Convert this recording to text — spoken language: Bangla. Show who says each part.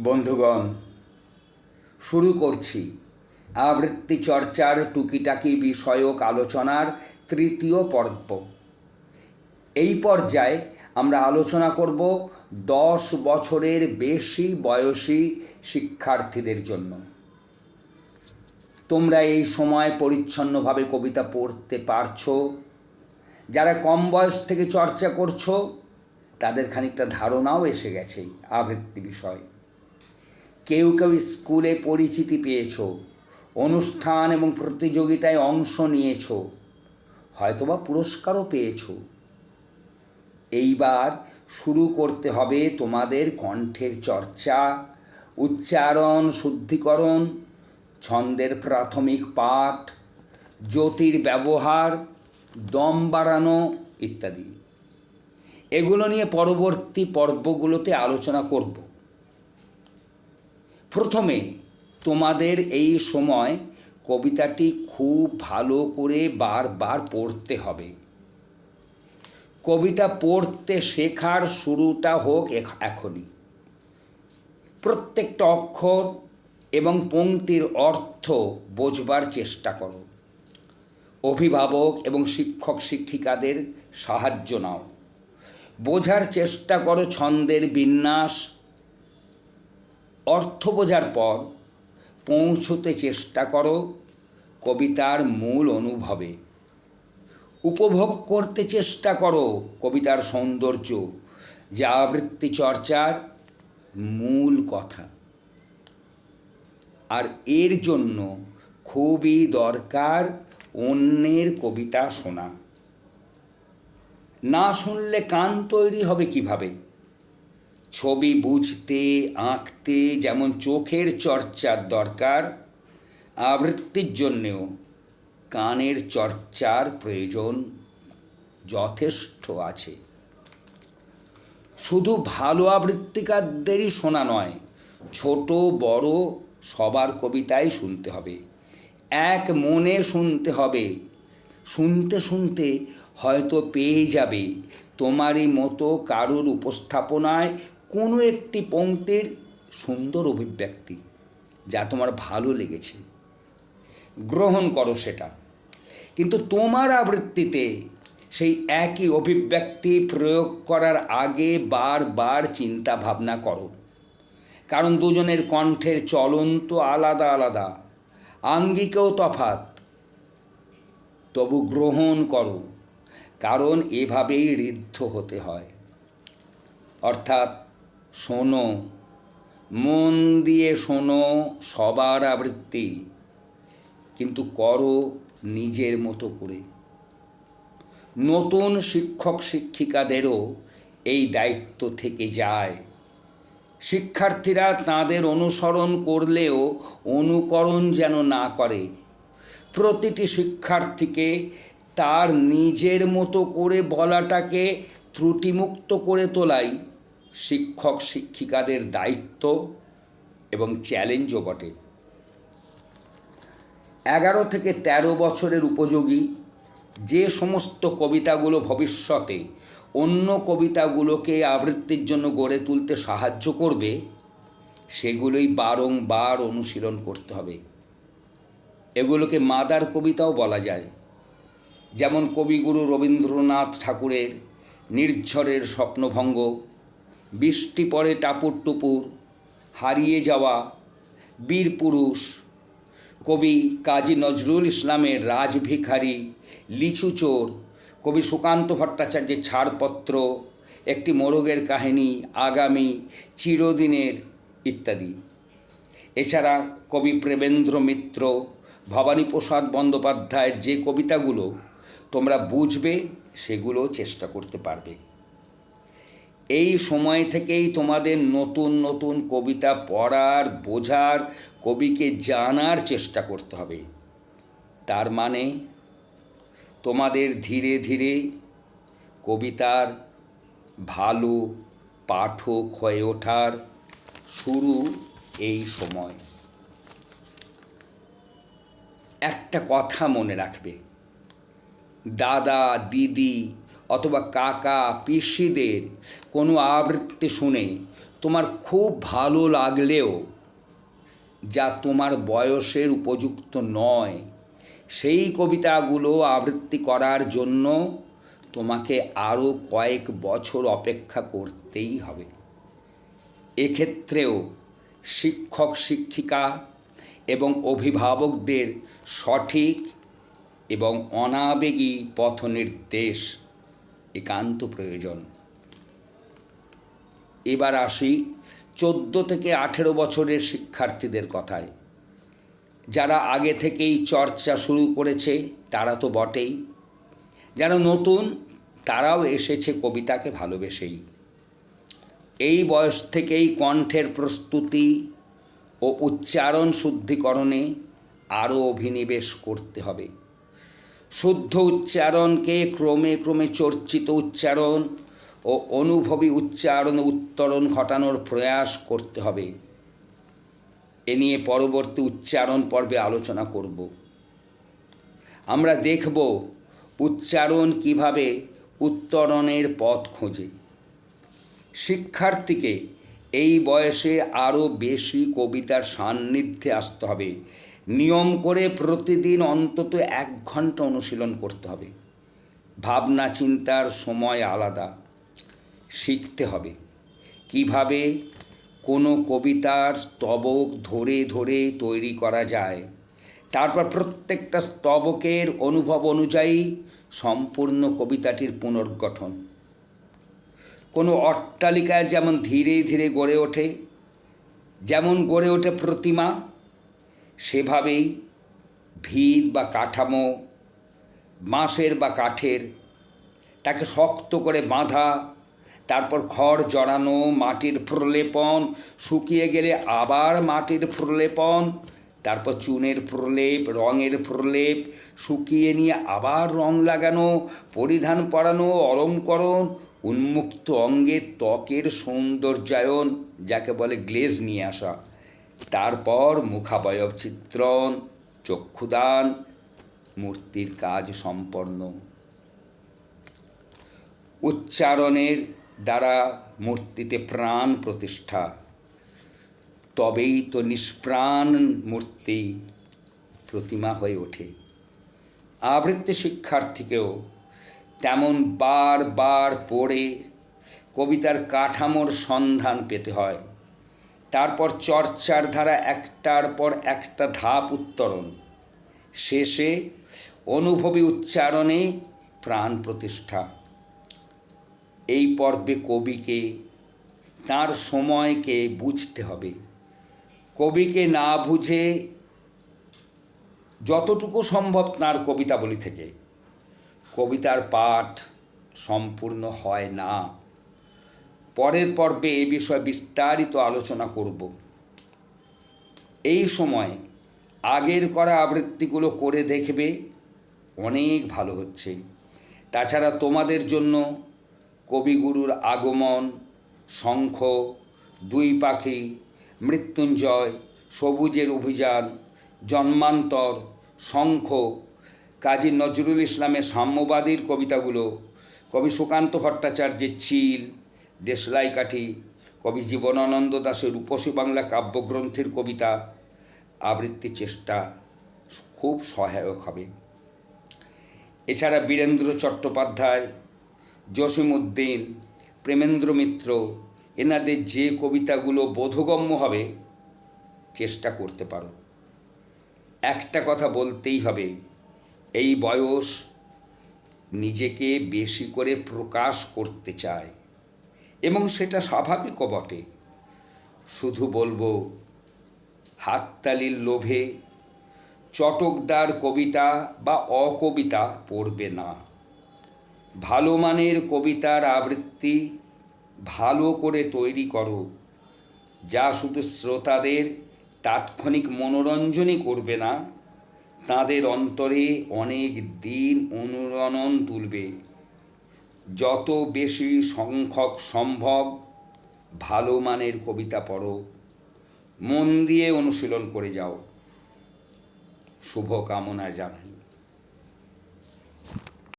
Speaker 1: বন্ধুগণ, শুরু করছি আবৃত্তি চর্চার টুকিটাকি বিষয়ক আলোচনার তৃতীয় পর্ব। এই পর্যায়ে আমরা আলোচনা করব 10 বছরের বেশি বয়সী শিক্ষার্থীদের জন্য। তোমরা এই সময় পরিচ্ছন্নভাবে কবিতা পড়তে পারছো। যারা কম বয়স থেকে চর্চা করছো তাদের খানিকটা ধারণাও এসে গেছে আবৃত্তি বিষয়। কেউ কেউ স্কুলে পরিচিতি পেয়েছো, অনুষ্ঠান এবং প্রতিযোগিতায় অংশ নিয়েছো, হয়তোবা পুরস্কারও পেয়েছো। এইবার শুরু করতে হবে তোমাদের কণ্ঠের চর্চা, উচ্চারণ শুদ্ধিকরণ, ছন্দের প্রাথমিক পাঠ, জ্যোতির ব্যবহার, দম বাড়ানো ইত্যাদি। এগুলো নিয়ে পরবর্তী পর্বগুলোতে আলোচনা করব। প্রথমে তোমাদের এই সময় কবিতাটি খুব ভালো করে বারবার পড়তে হবে। কবিতা পড়তে শেখার শুরুটা হোক এখনই। প্রত্যেকটা অক্ষর এবং পংক্তির অর্থ বোঝবার চেষ্টা করো। অভিভাবক এবং শিক্ষক শিক্ষিকাদের সাহায্য নাও। বোঝার চেষ্টা করো ছন্দের বিন্যাস। অর্থ বোঝার পর পৌঁছতে চেষ্টা করো কবিতার মূল অনুভবে। উপভোগ করতে চেষ্টা করো কবিতার সৌন্দর্য, যা আবৃত্তি চর্চার মূল কথা। আর এর জন্য খুবই দরকার অন্যের কবিতা শোনা। না শুনলে কান তৈরি হবে কিভাবে? ছবি বুঝতে আঁকতে যেমন চোখের চর্চার দরকার, আবৃত্তির জন্যেও কানের চর্চার প্রয়োজন যথেষ্ট আছে। শুধু ভালো আবৃত্তিকারদেরই শোনা নয়, ছোট বড় সবার কবিতাই শুনতে হবে। এক মনে শুনতে হবে। শুনতে শুনতে হয়তো পেয়ে যাবে তোমারই মতো কারুর উপস্থাপনায় কোনো একটি পংক্তির সুন্দর অভিব্যক্তি, যা তোমার ভালো লেগেছে। গ্রহণ করো সেটা, কিন্তু তোমার আবৃত্তিতে সেই একই অভিব্যক্তি প্রয়োগ করার আগে বারবার চিন্তা ভাবনা করো। কারণ দুজনের কণ্ঠের চলন তো আলাদা আলাদা, আঙ্গিকেও তফাৎ। তবু গ্রহণ করো, কারণ এভাবেই ঋদ্ধ হতে হয়। অর্থাৎ শোনো, মন দিয়ে শোনো সবার আবৃত্তি, কিন্তু করো নিজের মতো করে। নতুন শিক্ষক শিক্ষিকাদেরও এই দায়িত্ব থেকে যায়। শিক্ষার্থীরা তাদের অনুসরণ করলেও অনুকরণ যেন না করে। প্রতিটি শিক্ষার্থীকে তার নিজের মতো করে বলাটাকে ত্রুটিমুক্ত করে তোলাই শিক্ষক শিক্ষিকাদের দায়িত্ব এবং চ্যালেঞ্জও বটে। 11 থেকে 13 বছরের উপযোগী যে সমস্ত কবিতাগুলো ভবিষ্যতে অন্য কবিতাগুলোকে আবৃত্তির জন্য গড়ে তুলতে সাহায্য করবে, সেগুলোই বারংবার অনুশীলন করতে হবে। এগুলোকে মাদার কবিতাও বলা যায়। যেমন কবিগুরু রবীন্দ্রনাথ ঠাকুরের নির্ঝরের স্বপ্নভঙ্গ, বৃষ্টি পড়ে টাপুর টুপুর, হারিয়ে যাওয়া, বীরপুরুষ, কবি কাজী নজরুল ইসলামের রাজভিখারি, লিচু চোর, কবি সুকান্ত ভট্টাচার্যের ছাড়পত্র, একটি মোরগের কাহিনী, আগামী, চিরদিনের ইত্যাদি। এছাড়া কবি প্রেমেন্দ্র মিত্র, ভবানীপ্রসাদ বন্দ্যোপাধ্যায়ের যে কবিতাগুলো তোমরা বুঝবে, সেগুলো চেষ্টা করতে পারবে। এই সময় থেকেই তোমাদের নতুন নতুন কবিতা পড়ার, বোঝার, কবিকে জানার চেষ্টা করতে হবে। তার মানে তোমাদের ধীরে ধীরে কবিতার ভালো পাঠক হয়ে ওঠার শুরু এই সময়। একটা কথা মনে রাখবে, দাদা দিদি অথবা কাকা পিসিদের কোনো আবৃত্তি শুনে তোমার খুব ভালো লাগলেও যা তোমার বয়সের উপযুক্ত নয়, সেই কবিতাগুলো আবৃত্তি করার জন্য তোমাকে আরও কয়েক বছর অপেক্ষা করতেই হবে। এক্ষেত্রেও শিক্ষক শিক্ষিকা এবং অভিভাবকদের সঠিক এবং অনাবেগী পথ নির্দেশ একান্ত প্রয়োজন। এবার আসি 14 থেকে 18 বছরের শিক্ষার্থীদের কথায়। যারা আগে থেকেই চর্চা শুরু করেছে তারা তো বটেই, যারা নতুন তারাও এসেছে কবিতাকে ভালোবেসেই। এই বয়স থেকেই কণ্ঠের প্রস্তুতি ও উচ্চারণ শুদ্ধিকরণে আরও অভিনিবেশ করতে হবে। শুদ্ধ উচ্চারণকে ক্রমে ক্রমে চর্চিত উচ্চারণ ও অনুভবী উচ্চারণে উত্তরণ ঘটানোর প্রয়াস করতে হবে। এ নিয়ে পরবর্তী উচ্চারণ পর্বে আলোচনা করব। আমরা দেখব উচ্চারণ কিভাবে উত্তরণের পথ খোঁজে। শিক্ষার্থীকে এই বয়সে আরও বেশি কবিতার সান্নিধ্যে আসতে হবে। নিয়ম করে প্রতিদিন অন্তত 1 ঘন্টা অনুশীলন করতে হবে। ভাবনা চিন্তার সময় আলাদা। শিখতে হবে কিভাবে কোনো কবিতার স্তবক ধরে ধরে তৈরি করা যায়, তারপর প্রত্যেকটা স্তবকের অনুভব অনুযায়ী সম্পূর্ণ কবিতাটির পুনর্গঠন। কোনো অট্টালিকায় যেমন ধীরে ধীরে গড়ে ওঠে, যেমন গড়ে ওঠে প্রতিমা, সেভাবেই ভিত বা কাঠামো, বাঁশের বা কাঠের, তাকে শক্ত করে বাঁধা, তারপর খড় জড়ানো, মাটির প্রলেপন, শুকিয়ে গেলে আবার মাটির প্রলেপন, তারপর চুনের প্রলেপ, রঙের প্রলেপ, শুকিয়ে নিয়ে আবার রং লাগানো, পরিধান পরানো, অলঙ্করণ, উন্মুক্ত অঙ্গে ত্বকের সৌন্দর্যায়ন যাকে বলে গ্লেজ নিয়ে আসা, তারপর মুখাবয়ব চিত্রণ, চক্ষুদান, মূর্তির কাজ সম্পন্ন। উচ্চারণের দ্বারা মূর্তিতে প্রাণ প্রতিষ্ঠা, তবেই তো নিষ্প্রাণ মূর্তি প্রতিমা হয়ে ওঠে। আবৃত্তি শিক্ষার্থীকেও তেমন বারবার পড়ে কবিতার কাঠামোর সন্ধান পেতে হয়। তারপর চর্চার ধারা একটার পর একটা ধাপ উত্তরণ, শেষে অনুভবী উচ্চারণে প্রাণ প্রতিষ্ঠা। এই পর্বে কবিকে তার সময়কে বুঝতে হবে। কবিকে না বুঝে যতটুকু সম্ভব তাঁর কবিতাবলী থেকে কবিতার পাঠ সম্পূর্ণ হয় না। পরের পর্বে এ বিষয়ে বিস্তারিত আলোচনা করব। এই সময় আগের করা আবৃত্তিগুলো করে দেখবে, অনেক ভালো হচ্ছে। তাছাড়া তোমাদের জন্য কবিগুরুর আগমন, শঙ্খ, 2 পাখি, মৃত্যুঞ্জয়, সবুজের অভিযান, জন্মান্তর, শঙ্খ, কাজী নজরুল ইসলামের সাম্যবাদীর কবিতাগুলো, কবি সুকান্ত ভট্টাচার্যের চিল, দেশলাই কাঠি, কবি জীবনানন্দ দাশের রূপসী বাংলা কাব্যগ্রন্থের কবিতা আবৃত্তির চেষ্টা খুব সহায়ক হবে। এছাড়া বীরেন্দ্র চট্টোপাধ্যায়, জসিমউদ্দিন, প্রেমেন্দ্র মিত্র, এনাদের যে কবিতাগুলো বোধগম্য হবে চেষ্টা করতে পারো। একটা কথা বলতেই হবে, এই বয়স নিজেকে বেশি করে প্রকাশ করতে চায় এবং সেটা স্বাভাবিকও বটে। শুধু বলবো, হাততালির লোভে চটকদার কবিতা বা অকবিতা পড়বে না। ভালো মানের কবিতার আবৃত্তি ভালো করে তৈরি করো, যা শুধু শ্রোতাদের তাৎক্ষণিক মনোরঞ্জনই করবে না, তাদের অন্তরে অনেক দিন অনুরণন তুলবে। যত বেশি সংখ্যক সম্ভব ভালো মানের কবিতা পড়ো, মন দিয়ে অনুশীলন করে যাও। শুভকামনা জানাই।